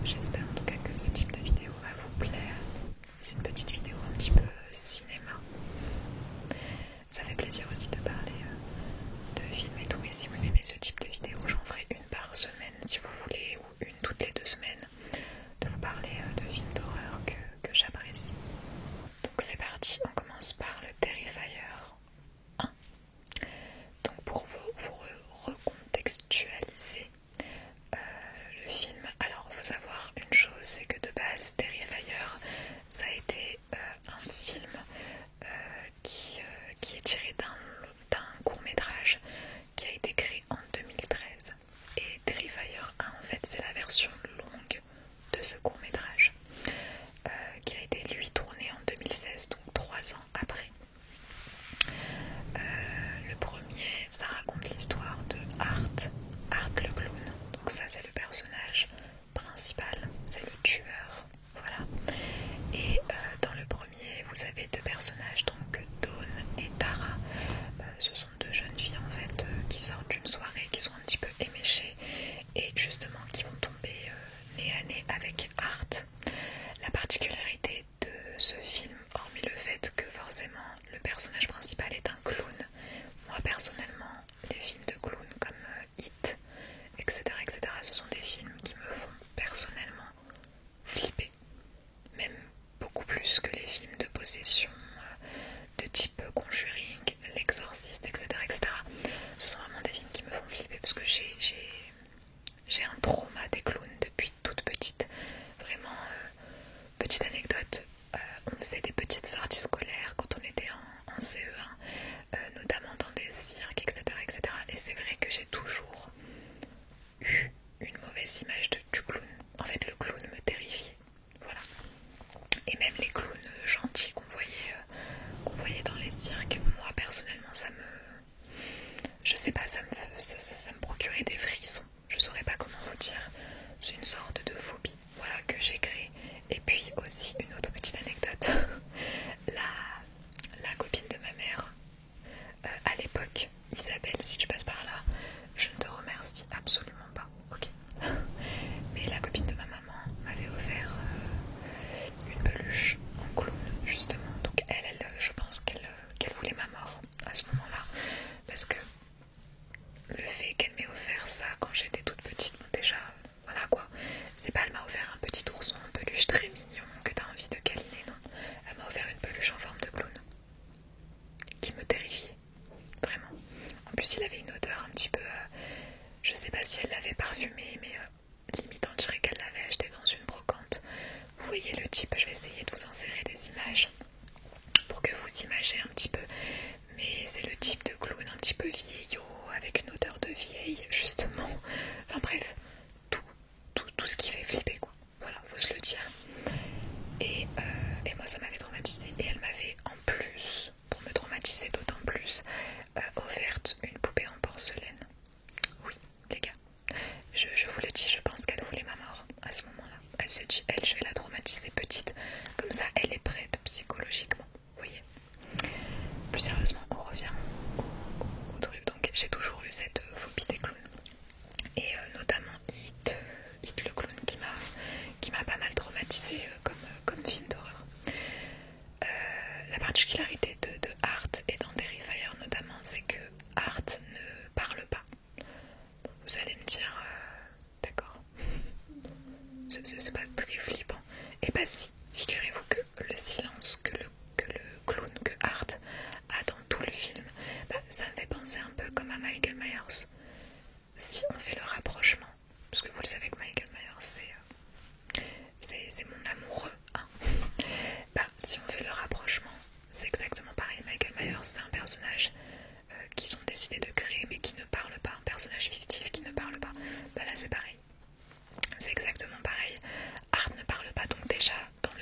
J'espère en tout cas que ce type de vidéo va vous plaire. C'est une petite vidéo un petit peu cinéma. Ça fait plaisir aussi de parler de films et tout. Et si vous aimez ce type de vidéo, j'en ferai une par semaine si vous voulez, ou une toutes les 2 semaines, de vous parler de films d'horreur que j'apprécie. Donc c'est parti, on commence par le Terrifier 1. Donc pour vous recontextualiser le film, alors il faut savoir une chose, c'est que de base Terrifier ça a été un film qui est tiré d'un court-métrage qui a été créé en 2013. Et Terrifier 1 en fait c'est la version longue de ce court-métrage qui a été lui tourné en 2016, donc 3 ans après. Le premier, ça raconte l'histoire de Art le clown. Donc ça c'est le personnage principal, c'est le tueur, voilà. Et dans le premier, vous avez 2 personnages, donc Dawn et Tara. Ce sont 2 jeunes filles en fait qui sortent d'une soirée, qui sont un petit peu éméchées et justement qui vont tomber nez à nez avec Art. La particularité de ce film, hormis le fait que forcément le personnage principal est un clown, moi personnellement les films de clown comme It, etc., ce sont des films qui me font personnellement flipper, même beaucoup plus que les films de possession de type Conjuring, L'Exorciste, etc. Ce sont vraiment des films qui me font flipper parce que j'ai un trauma des clowns depuis toute petite. Vraiment, petite anecdote, on faisait des petites sorties scolaires quand on était en CE1, notamment dans des cirques, etc. Et c'est vrai que j'ai toujours eu une mauvaise image du clown. En fait, le clown me terrifiait. Voilà. Et même les clowns gentils qu'on voyait dans les cirques, moi personnellement, je sais pas, ça me procurait des frissons. Je saurais pas comment vous dire. C'est une sorte de phobie, voilà, que j'ai créée. Et puis aussi une autre petite anecdote. La copine de ma mère, à l'époque, Isabelle, si tu passes par là, je ne te remercie absolument pas, ok. Mais la copine de ma maman m'avait offert une peluche en clown, justement. Donc elle je pense qu'elle voulait ma mort à ce moment-là. Parce que le fait qu'elle m'ait offert ça quand j'étais toute petite, bon déjà, voilà quoi. C'est pas elle m'a offert un petit ourson en peluche très mignon que t'as envie de câliner, non. Elle m'a offert une peluche en forme de clown qui me terrifiait, vraiment. En plus il avait une odeur un petit peu, je sais pas si elle l'avait parfumé, mais limite on dirait qu'elle l'avait acheté dans une brocante. Vous voyez le type, je vais essayer de vous insérer des images pour que vous imaginez un petit peu. Mais c'est le type de clown un petit peu vieillot, avec une odeur de vieille, justement. Enfin bref, tout ce qui fait flipper, quoi. Voilà, faut se le dire. Et moi, ça m'avait traumatisée. Et elle m'avait, en plus, pour me traumatiser d'autant plus, offerte une poupée en porcelaine. Oui, les gars. Je vous le dis, je pense qu'elle voulait ma mort à ce moment-là. Elle se dit, je vais la traumatiser petite. Comme ça, elle est prête psychologiquement. Vous voyez. Plus sérieusement, on revient au truc. Donc, j'ai toujours eu cette phobie des clowns. Et notamment It le clown qui m'a pas mal traumatisée comme film d'horreur. La particularité de Art et dans Terrifier notamment, c'est que Art ne parle pas. Bon, vous allez me dire, d'accord, c'est pas très flippant. Et bah si, figurez-vous que le silence que le clown, que Art a dans tout le film, bah, ça me fait penser un peu comme à Michael Myers. Si on fait le rapprochement, parce que vous le savez que Michael Myers c'est mon amoureux, hein. Bah, si on fait le rapprochement, c'est exactement pareil. Michael Myers, c'est un personnage qu'ils ont décidé de créer mais qui ne parle pas, un personnage fictif qui ne parle pas. Bah là c'est pareil, c'est exactement pareil. Art ne parle pas, donc déjà dans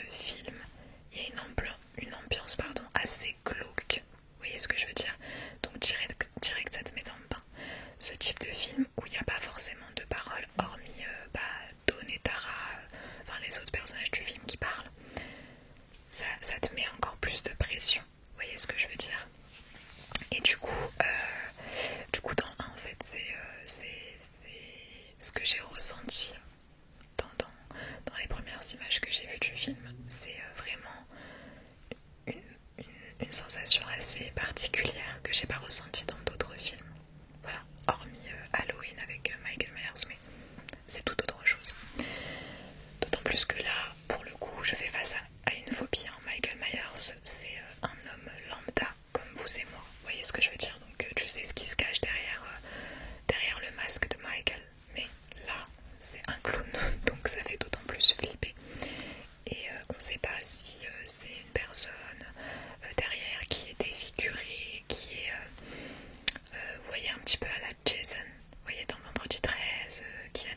premières images que j'ai vues du film. C'est vraiment une sensation assez particulière que j'ai pas ressentie dans d'autres films. Voilà, hormis Halloween avec Michael Myers, mais c'est tout autre chose. D'autant plus que là, pour le coup, je fais face à une phobie. Michael Myers, c'est un homme lambda comme vous et moi. Vous voyez ce que je veux dire? Donc tu sais ce qui se cache derrière le masque de Michael. Mais là, c'est un clown, donc ça fait d'autant plus flipper. Et on ne sait pas si c'est une personne derrière qui est défigurée, qui est, vous voyez, un petit peu à la Jason, vous voyez, dans Vendredi 13, qui a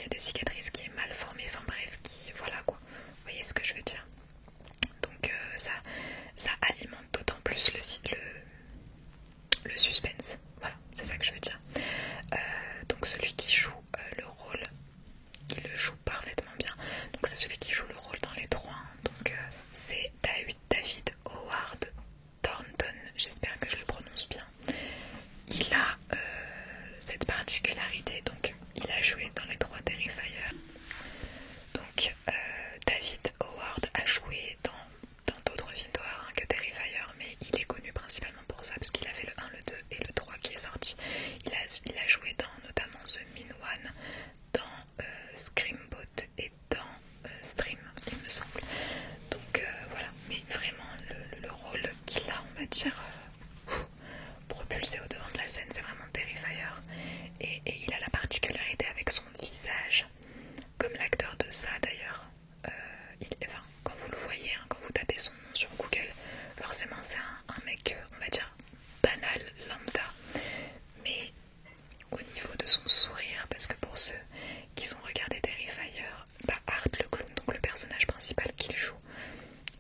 des cicatrices, qui est mal formée, enfin bref, qui, voilà quoi, vous voyez ce que je veux dire. Donc ça alimente d'autant plus le suspense, voilà, c'est ça que je veux dire. Donc celui qui joue le rôle, il le joue parfaitement bien. Donc c'est celui qui joue le rôle dans les trois. Donc c'est David Howard Thornton, j'espère que je le prononce bien. Il a cette particularité, donc il a joué dans les trois Terrifier. Donc David Howard a joué dans d'autres films d'horreur que Terrifier, mais il est connu principalement pour ça, parce qu'il avait le 1, le 2 et le 3 qui est sorti. Il a joué dans notamment The Mean One, dans Screamboat et dans Stream, il me semble. Donc voilà, mais vraiment le rôle qu'il a, on va dire, propulsé au devant de la scène, c'est vraiment Terrifier. Et il a la particularité avec son visage, comme l'acteur de ça d'ailleurs. Enfin, quand vous le voyez, quand vous tapez son nom sur Google, forcément c'est un mec, on va dire, banal, lambda. Mais au niveau de son sourire, parce que pour ceux qui ont regardé Terrifier, Art le clown, donc le personnage principal qu'il joue,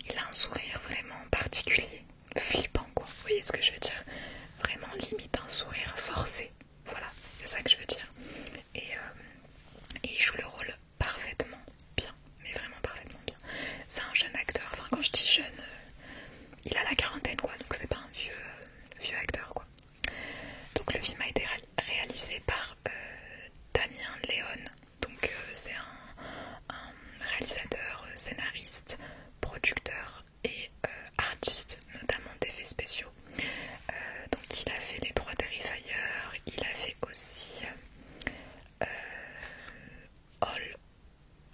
il a un sourire vraiment particulier, flippant quoi, vous voyez ce que je veux dire? Vraiment limite un sourire forcé, voilà, c'est ça que je veux dire. Et il joue le rôle parfaitement bien, mais vraiment parfaitement bien. C'est un jeune acteur, enfin quand je dis jeune, il a la quarantaine quoi, donc c'est pas un vieux acteur quoi. Donc le film a été réalisé par Damien Léon, donc c'est un réalisateur, scénariste, producteur et artiste, notamment d'effets spéciaux. Donc il a fait les trois Terrifier, il a fait aussi All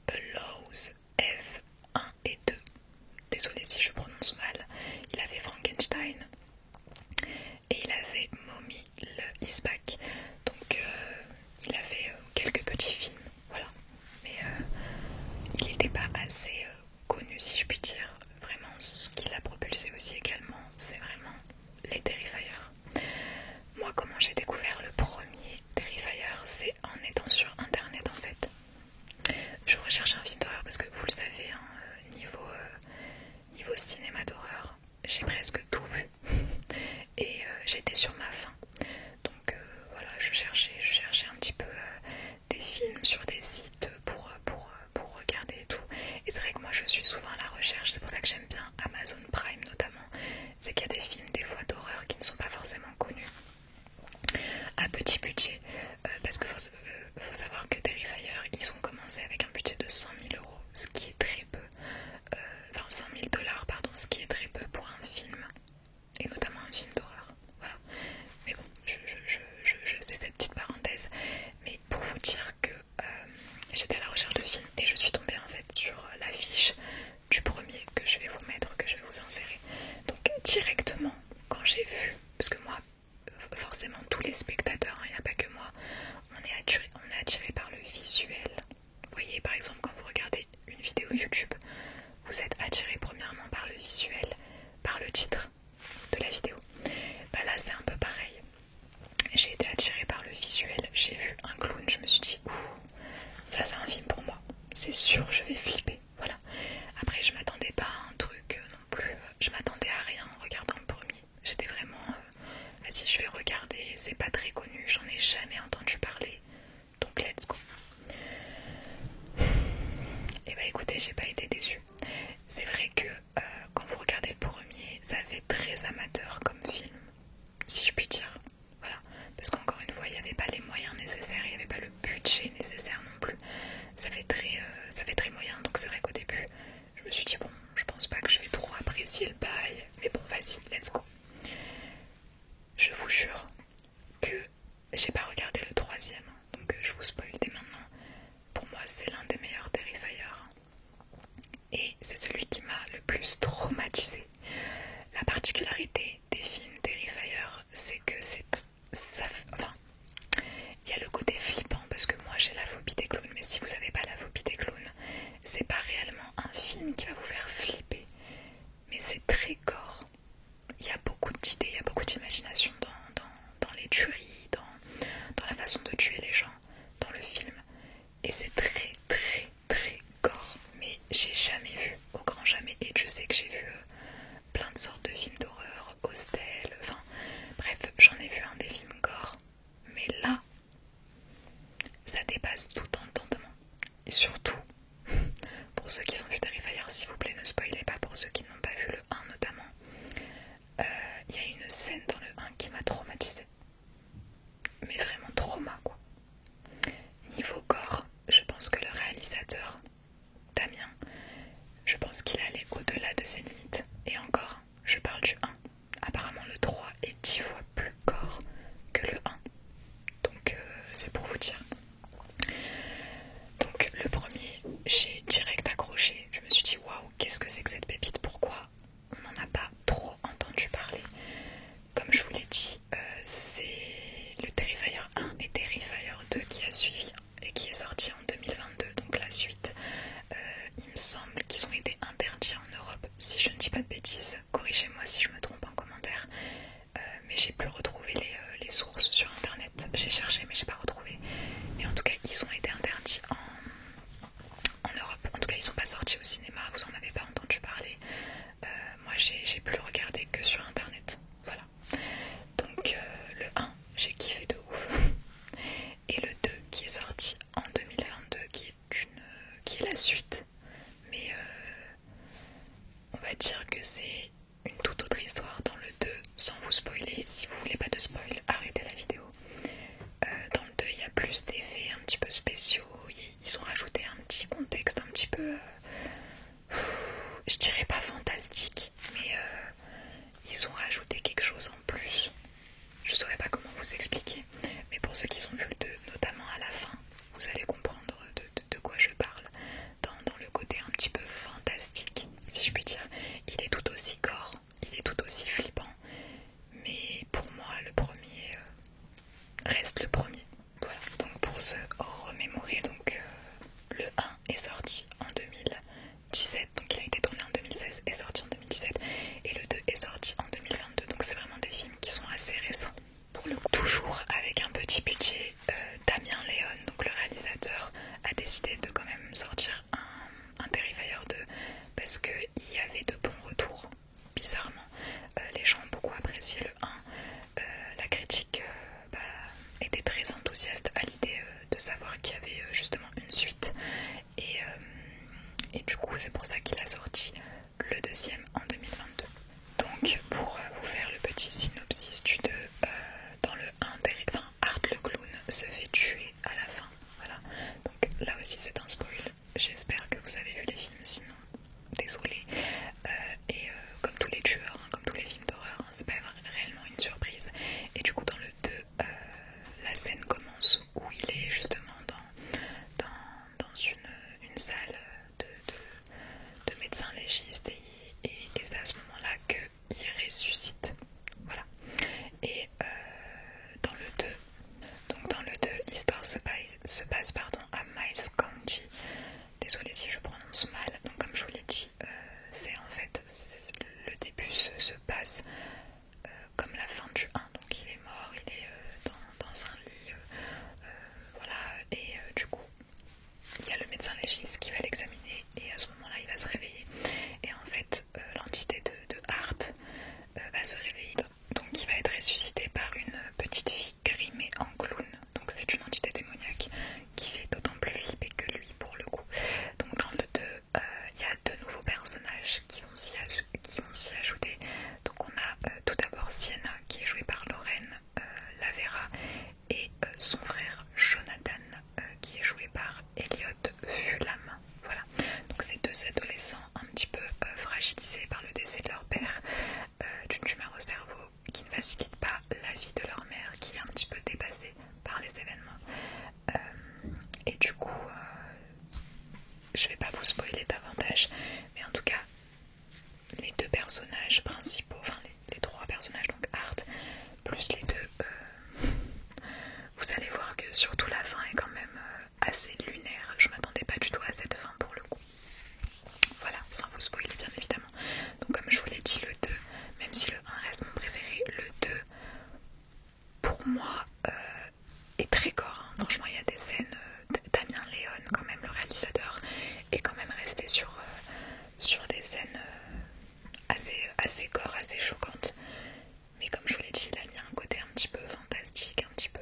Hallows Eve 1 et 2. Désolée si je prononce mal. Il a fait Frankenstein et il a fait Mommy le Is Back. Donc il a fait quelques petits films, voilà. Mais il n'était pas assez connu si je puis dire. Vraiment ce qu'il a propulsé aussi également, c'est vraiment les Terrifier. Moi comment j'ai découvert le premier Terrifier, c'est en étant sur internet en fait. Je recherche un film d'horreur parce que vous le savez, hein, niveau cinéma d'horreur, j'ai presque tout vu et j'étais sur ma faim. Donc voilà, je cherchais un petit peu des films sur des sites pour regarder et tout. Et c'est vrai que moi je suis souvent à la recherche, c'est pour ça que j'aime bien Amazon Prime notamment. C'est qu'il y a des films des fois d'horreur qui ne sont pas forcément connus, à petit budget, parce qu'il faut savoir que Terrifier, ils ont commencé avec un budget de 100 000 euros, ce qui est très peu, enfin 100 000 dollars, pardon, ce qui est très peu pour un film, et notamment un film d'horreur, voilà. Mais bon, je sais cette petite parenthèse, mais pour vous dire que j'étais à la recherche de films, et je suis tombée en fait sur l'affiche du premier que je vais vous mettre, que je vais vous insérer. Donc directement, quand j'ai vu, parce que moi, forcément tous les spectateurs, il n'y a pas que moi, on est attiré par le visuel. Vous voyez par exemple quand vous regardez une vidéo YouTube, vous êtes attiré premièrement par le visuel, par le titre de la vidéo. Bah là c'est un peu pareil. J'ai été attirée par le visuel, j'ai vu un clown, je me suis dit ouh, ça c'est un film pour moi, c'est sûr je vais flipper, voilà. Après je m'attendais pas à un truc non plus, je m'attendais à rien en regardant le premier. J'étais vraiment vas-y je vais regarder, c'est pas très connu, j'en ai jamais entendu parler, donc let's go. Et bah écoutez, j'ai pas été déçue. C'est vrai que quand vous regardez le premier, ça fait très amateur comme film, si je puis dire, voilà, parce qu'encore une fois il n'y avait pas les moyens nécessaires, il n'y avait pas le budget nécessaire non plus, ça fait très moyen, donc c'est vrai sorti au cinéma, vous en avez pas entendu parler. Moi j'ai pu le regarder que sur internet. Voilà. Donc le 1, j'ai kiffé de ouf. Et le 2 qui est sorti en 2022, qui est la suite. Mais on va dire que c'est une toute autre histoire dans le 2, sans vous spoiler. Si vous voulez pas de spoil, arrêtez la vidéo. Dans le 2, il y a plus d'effets un petit peu spéciaux. Ils ont rajouté un petit contexte un petit peu, je dirais pas fantastique, mais ils ont rajouté quelque chose en plus. Je saurais pas comment vous expliquer, mais pour ceux qui ont vu le 2, notamment à la fin, vous allez comprendre de quoi je parle. Dans le côté un petit peu fantastique, si je puis dire. Il est tout aussi gore, il est tout aussi flippant, mais pour moi le premier reste le premier. Voilà, donc pour se remémorer, donc le 1 est sorti en 2017, donc il a été tourné en 2016 et sorti en 2017, et le 2 est sorti en 2022, donc c'est vraiment des films qui sont assez récents. Pour le coup, toujours avec un petit budget, Damien Léon, donc le réalisateur, a décidé de quand même sortir un Terrifier 2 parce qu'il y avait de bons retours. Bizarrement, les gens ont beaucoup apprécié le 1. La critique était très enthousiaste à l'idée de savoir qu'il y avait justement une suite. Et du coup, c'est pour ça qu'il a sorti le deuxième en 2022. Donc, pour vous faire le petit synopsis du 2, dans le 1, Art le clown se fait tuer à la fin. Voilà. Donc là aussi, c'est un spoil. J'espère que vous avez vu les films, sinon, désolé. Comme tous les tueurs, comme tous les films d'horreur, c'est pas réellement une surprise. Et du coup, dans le 2, la scène commence où il est justement dans une salle de médecins légistes et c'est à ce moment-là qu'il ressuscite. Voilà. Et dans le 2, l'histoire se passe à Miles County. Désolée si je prononce mal. Donc comme je vous l'ai dit, le début se passe comme la fin du 1. Donc il est mort, il est dans un lit. Voilà. Et du coup, il y a le médecin légiste qui va l'examiner et à ce moment-là, il va se réveiller. Et en fait, l'entité de Art va se réveiller. Donc il va être ressuscité par une petite fille grimée en clown. Donc c'est une entité démoniaque qui fait d'autant plus flipper que lui pour le coup. Donc dans le 2, il y a deux nouveaux personnages qui vont s'y ajouter. Donc on a tout d'abord Sienna qui est jouée par Lorraine Lavera et son frère Jonathan qui est joué par Elliot Fulham. Voilà, donc ces deux adolescents un petit peu fragilisés par le décès de leur père d'une tumeur au cerveau qui ne facilite pas la vie de leur mère qui est un petit peu dépassée par les événements. Et du coup, je vais pas vous spoiler davantage, mais en tout cas, les deux personnages principaux, enfin les trois personnages, donc Art, plus les deux, vous allez voir que surtout la fin est quand même assez lunaire. Je m'attendais pas du tout à cette fin pour le coup. Voilà, sans vous spoiler bien évidemment. Donc comme je vous l'ai dit, le 2, même si le 1 reste mon préféré, le 2, pour moi, est très gore. Hein. Franchement, il y a des scènes, Damien Léon, quand même, le réalisateur, est quand même resté sur des scènes assez gore, assez choquantes. Mais comme je vous l'ai dit, il a mis un côté un petit peu fantastique, un petit peu...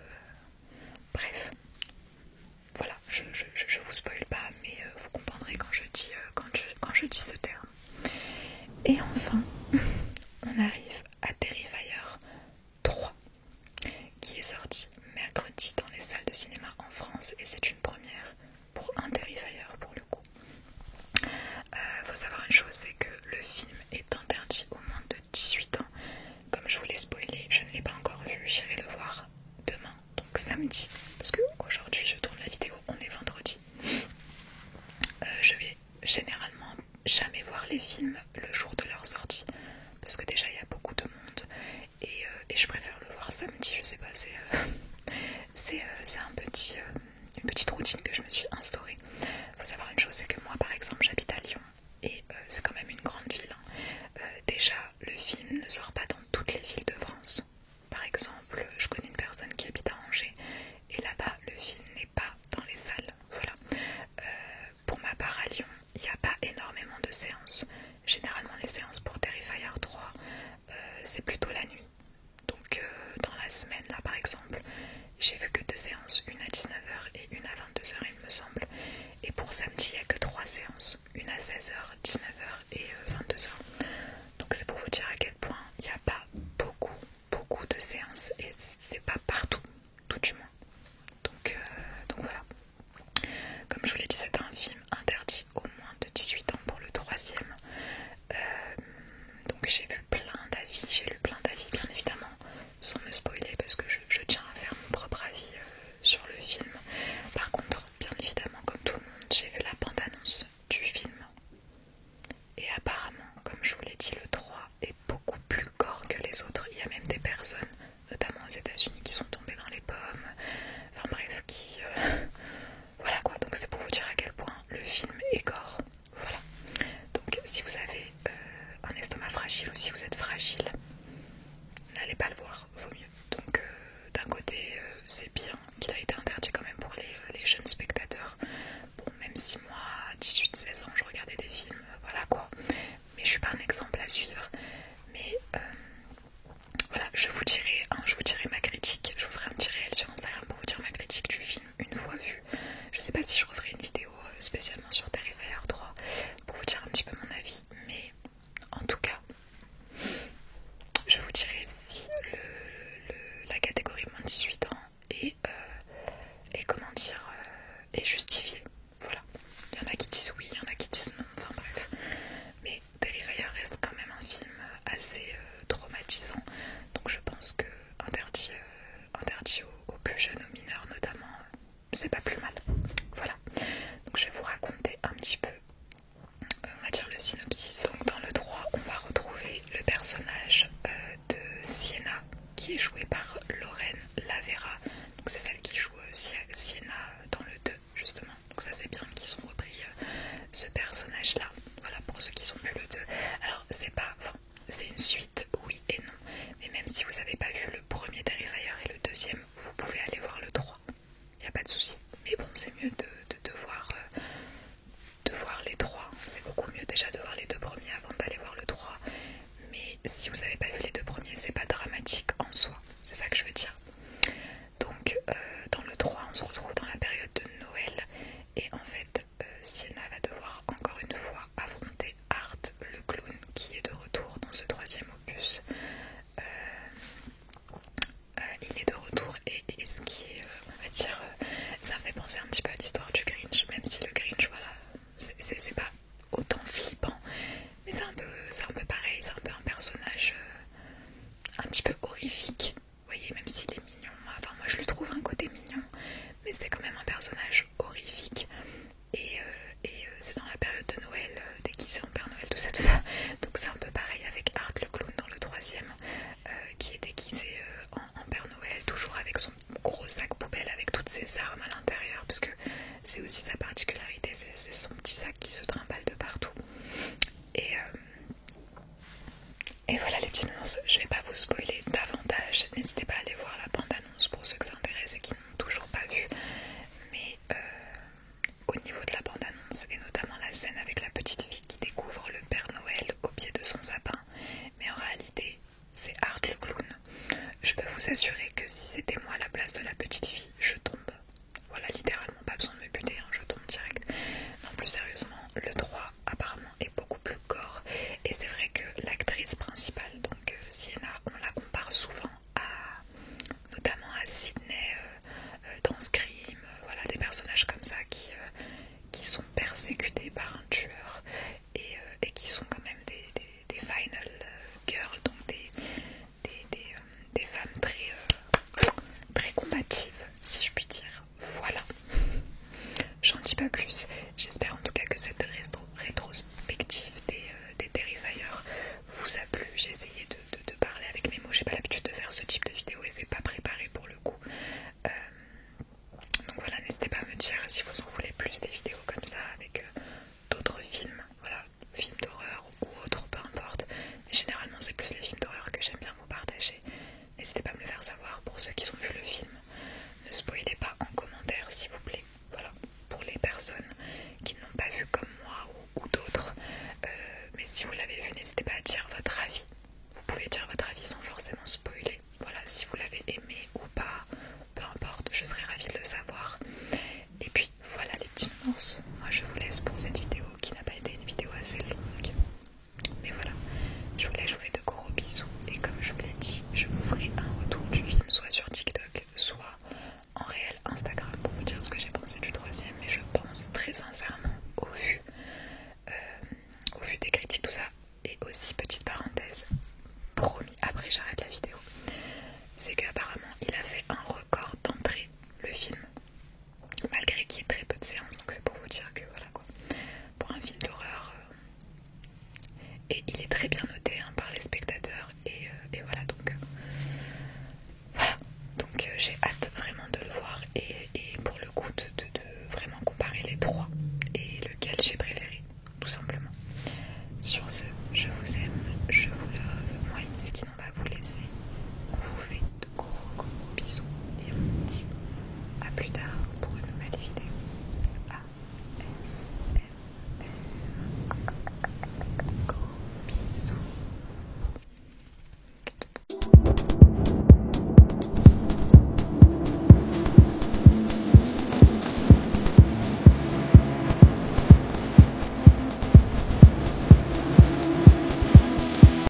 Bref. Voilà, je vous spoil pas, mais vous comprendrez quand je dis ce terme. Et enfin, on arrive à Terrifier 3, qui est sorti mercredi dans les salles de cinéma en France, et c'est une première pour un Terrifier pour le coup. Faut savoir une chose, c'est que le film est interdit aux moins de 18 ans. Comme je vous l'ai spoilé, je ne l'ai pas encore vu, j'irai le voir demain, donc samedi, parce que aujourd'hui je tourne la vidéo, on est vendredi. Je vais généralement jamais voir les films le jour de leur sortie, parce que déjà il y a beaucoup de monde, et je préfère le voir samedi, je sais pas, c'est une petite routine que je me suis instaurée. Faut savoir une chose, c'est que moi par exemple j'habite à Lyon, et c'est quand même une grande ville. Hein. Déjà, le film ne sort pas dans toutes les villes de France. Par exemple, je connais une personne qui habite à Angers, et là-bas, le film n'est pas dans les salles. Voilà. Pour ma part, à Lyon, il n'y a pas énormément séances. Généralement les séances pour Terrifier 3 c'est plutôt la nuit. Donc dans la semaine là par exemple, j'ai vu que 2 séances, une à 19h et une à 22h il me semble. Et pour samedi il n'y a que 3 séances, une à 16h, 19h et 22h. Donc c'est pour vous dire à quel point il n'y a pas beaucoup de séances et c'est pas partout, tout du moins. Donc voilà. Comme je vous l'ai dit, c'est un film interdit au moins de 18 ans pour le troisième. Donc j'ai vu plein d'avis, j'ai lu plein d'avis bien évidemment, sans me spoiler parce que je tiens à faire mon propre avis sur le film. Par contre, bien évidemment, comme tout le monde, j'ai vu la bande-annonce du film. Et apparemment, comme je vous l'ai dit, le 3 est beaucoup plus gore que les autres. Il y a même des personnes, notamment aux États-Unis, qui sont tombées dans les pommes. Enfin bref, qui... Voilà quoi, donc c'est pour vous dire à quel point le film est gore. Voilà. Donc si vous avez un estomac fragile ou si vous êtes fragile, n'allez pas le voir, vaut mieux. Donc d'un côté, c'est bien qu'il a été interdit quand même pour les jeunes spectateurs. Bon, même si moi, à 18-16 ans, je regardais des films, voilà quoi. Mais je suis pas un exemple à suivre. Mais voilà, je vous dirai ma critique. Je vous ferai un petit réel sur Instagram pour vous dire ma critique du film une fois vu. Je sais pas si je referai une vidéo spécialement sur Terrifier 3 pour vous dire un petit peu mon avis. Mais en tout cas, je vous dirai si la catégorie moins de 18 ans est comment dire, est justifiée. Voilà. Il y en a qui disent oui, il y en a qui disent non, enfin bref. Mais Terrifier reste quand même un film assez traumatisant. Donc je pense que interdit aux plus jeunes, aux mineurs notamment, c'est pas plus mal. Voilà. Donc je vais vous raconter un petit peu, on va dire le synopsis. Donc dans le 3, on va retrouver le personnage de Sienna, qui est joué par Lorraine Lavera. Donc c'est celle qui joue Sienna dans le 2 justement. Donc ça c'est bien qu'ils ont repris ce personnage là. Voilà, pour ceux qui sont plus le 2. Alors c'est une suite, oui et non. Mais même si vous n'avez pas vu le premier Terrifier et le deuxième, vous pouvez aller voir le 3. Il n'y a pas de souci. Mais bon, c'est mieux de voir les 3. C'est beaucoup mieux déjà de voir les 2 premiers avant d'aller voir le 3. Mais si vous n'avez pas vu les 2 premiers, c'est pas dramatique en soi. C'est ça que je veux dire. Donc dans le 3, on se retrouve dans la période de Noël. Et en fait, Sienna va devoir encore une fois affronter Art, le clown, qui est de retour dans ce 3e opus. Il est de retour et ce qui est, on va dire, ça me fait penser un petit peu à l'histoire du Grinch, même si le Grinch, voilà, c'est pas autant flippant, mais c'est un peu pareil, c'est un peu un personnage un petit peu horrifique, vous voyez, même s'il est mignon, enfin moi je lui trouve un côté mignon, mais c'est quand même un personnage horrifique, et c'est dans la période de Noël, déguisé en Père Noël, tout ça, donc c'est un peu pareil avec Art le clown dans le 3e, qui est déguisé en Père Noël, toujours avec son gros sac poubelle avec toutes ses armes à l'intérieur, parce que c'est aussi sa particularité, c'est son petit sac qui se trimballe et il est très bien